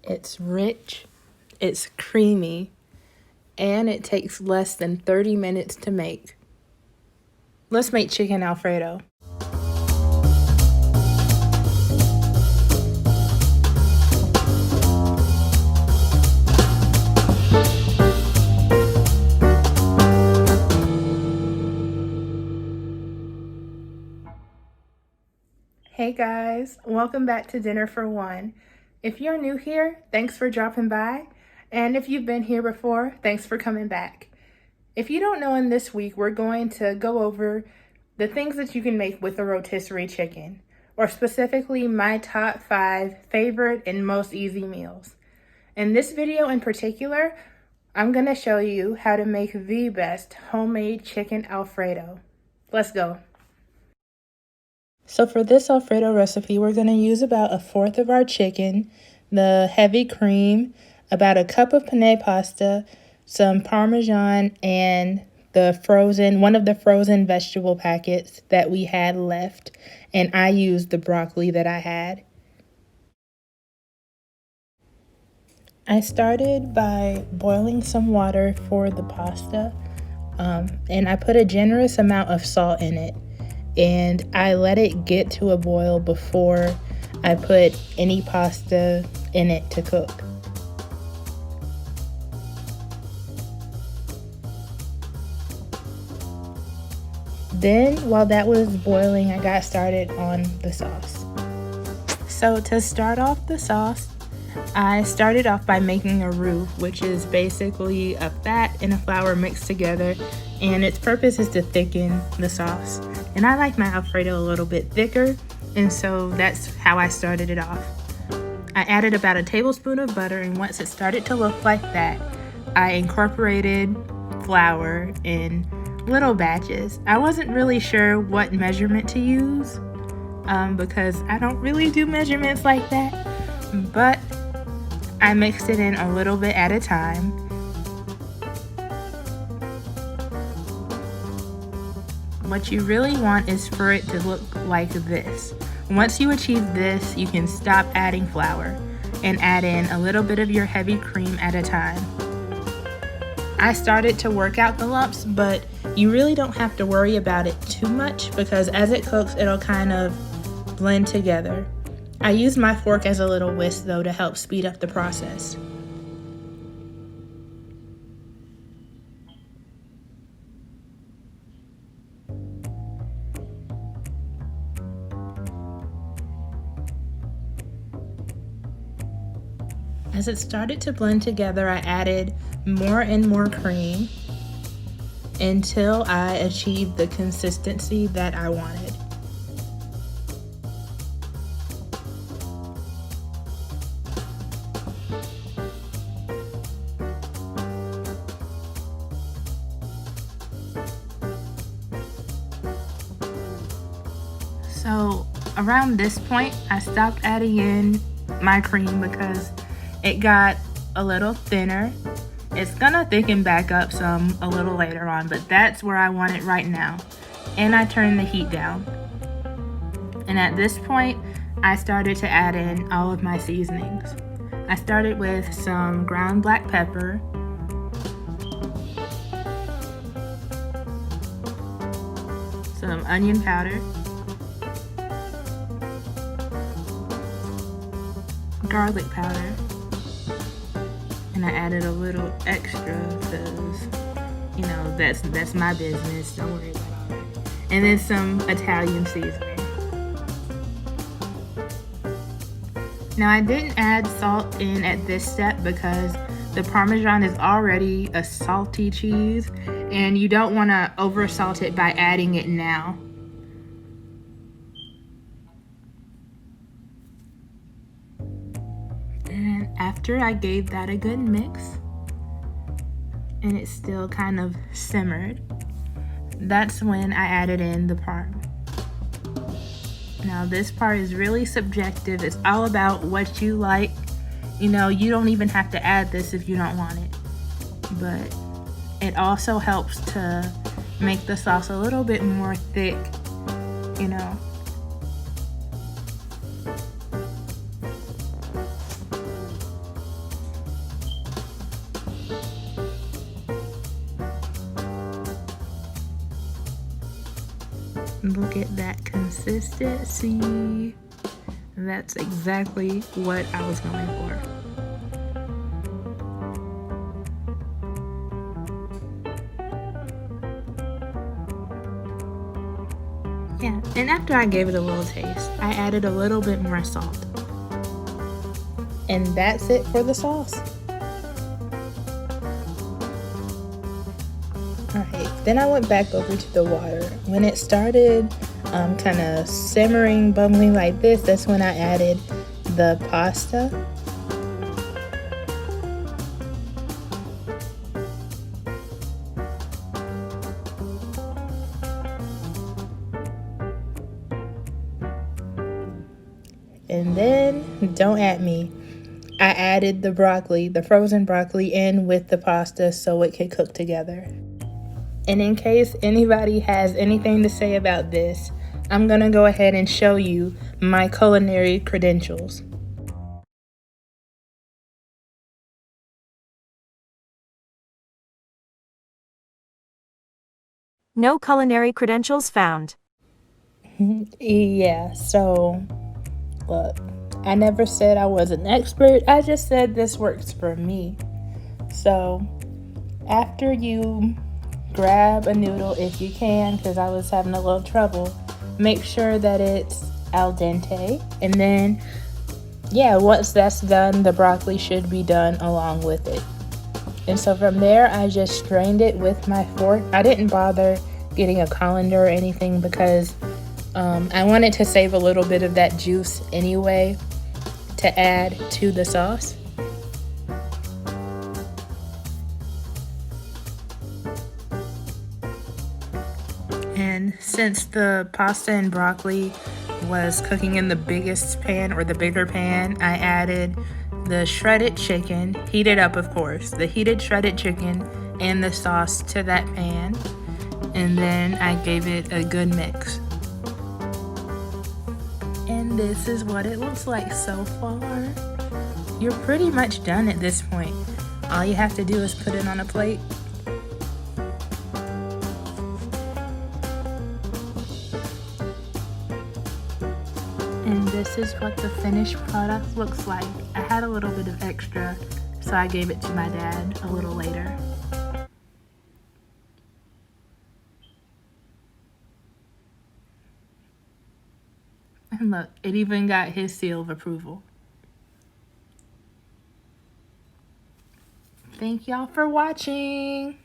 It's rich, it's creamy, and it takes less than 30 minutes to make. Let's make chicken Alfredo. Hey guys, welcome back to Dinner for One. If you're new here, thanks for dropping by. And if you've been here before, thanks for coming back. If you don't know, in this week, we're going to go over the things that you can make with a rotisserie chicken, or specifically my top 5 favorite and most easy meals. In this video in particular, I'm going to show you how to make the best homemade chicken Alfredo. Let's go. So for this Alfredo recipe, we're going to use about 1/4 of our chicken, the heavy cream, about a cup of penne pasta, some Parmesan, and one of the frozen vegetable packets that we had left. And I used the broccoli that I had. I started by boiling some water for the pasta, and I put a generous amount of salt in it. And I let it get to a boil before I put any pasta in it to cook. Then, while that was boiling, I got started on the sauce. So to start off the sauce, I started off by making a roux, which is basically a fat and a flour mixed together, and its purpose is to thicken the sauce. And I like my Alfredo a little bit thicker, and so that's how I started it off. I added about 1 tablespoon of butter, and once it started to look like that, I incorporated flour in little batches. I wasn't really sure what measurement to use because I don't really do measurements like that, but I mixed it in a little bit at a time. What you really want is for it to look like this. Once you achieve this, you can stop adding flour and add in a little bit of your heavy cream at a time. I started to work out the lumps, but you really don't have to worry about it too much because as it cooks, it'll kind of blend together. I use my fork as a little whisk though to help speed up the process. As it started to blend together, I added more and more cream until I achieved the consistency that I wanted. So around this point, I stopped adding in my cream because it got a little thinner. It's gonna thicken back up some a little later on, but that's where I want it right now. And I turned the heat down. And at this point, I started to add in all of my seasonings. I started with some ground black pepper, some onion powder, garlic powder, and I added a little extra because, you know, that's my business. Don't worry about all that. And then some Italian seasoning. Now I didn't add salt in at this step because the Parmesan is already a salty cheese and you don't want to over salt it by adding it now. And after I gave that a good mix and it still kind of simmered, that's when I added in the parm. Now this part is really subjective. It's all about what you like. You know, you don't even have to add this if you don't want it. But it also helps to make the sauce a little bit more thick, you know. Look at that consistency. That's exactly what I was going for. Yeah, and after I gave it a little taste, I added a little bit more salt. And that's it for the sauce. Alright, then I went back over to the water. When it started kind of simmering, bubbling like this, that's when I added the pasta. And then, don't at me, I added the broccoli, the frozen broccoli, in with the pasta so it could cook together. And in case anybody has anything to say about this, I'm gonna go ahead and show you my culinary credentials. No culinary credentials found. Yeah, so look, I never said I was an expert. I just said this works for me. So after you grab a noodle, if you can, because I was having a little trouble, make sure that it's al dente. And then, yeah, once that's done, the broccoli should be done along with it. And so from there, I just strained it with my fork. I didn't bother getting a colander or anything because I wanted to save a little bit of that juice anyway to add to the sauce. And since the pasta and broccoli was cooking in the biggest pan or the bigger pan, I added the shredded chicken, heated up of course, the heated shredded chicken and the sauce to that pan. And then I gave it a good mix. And this is what it looks like so far. You're pretty much done at this point. All you have to do is put it on a plate. And this is what the finished product looks like. I had a little bit of extra, so I gave it to my dad a little later. And look, it even got his seal of approval. Thank y'all for watching.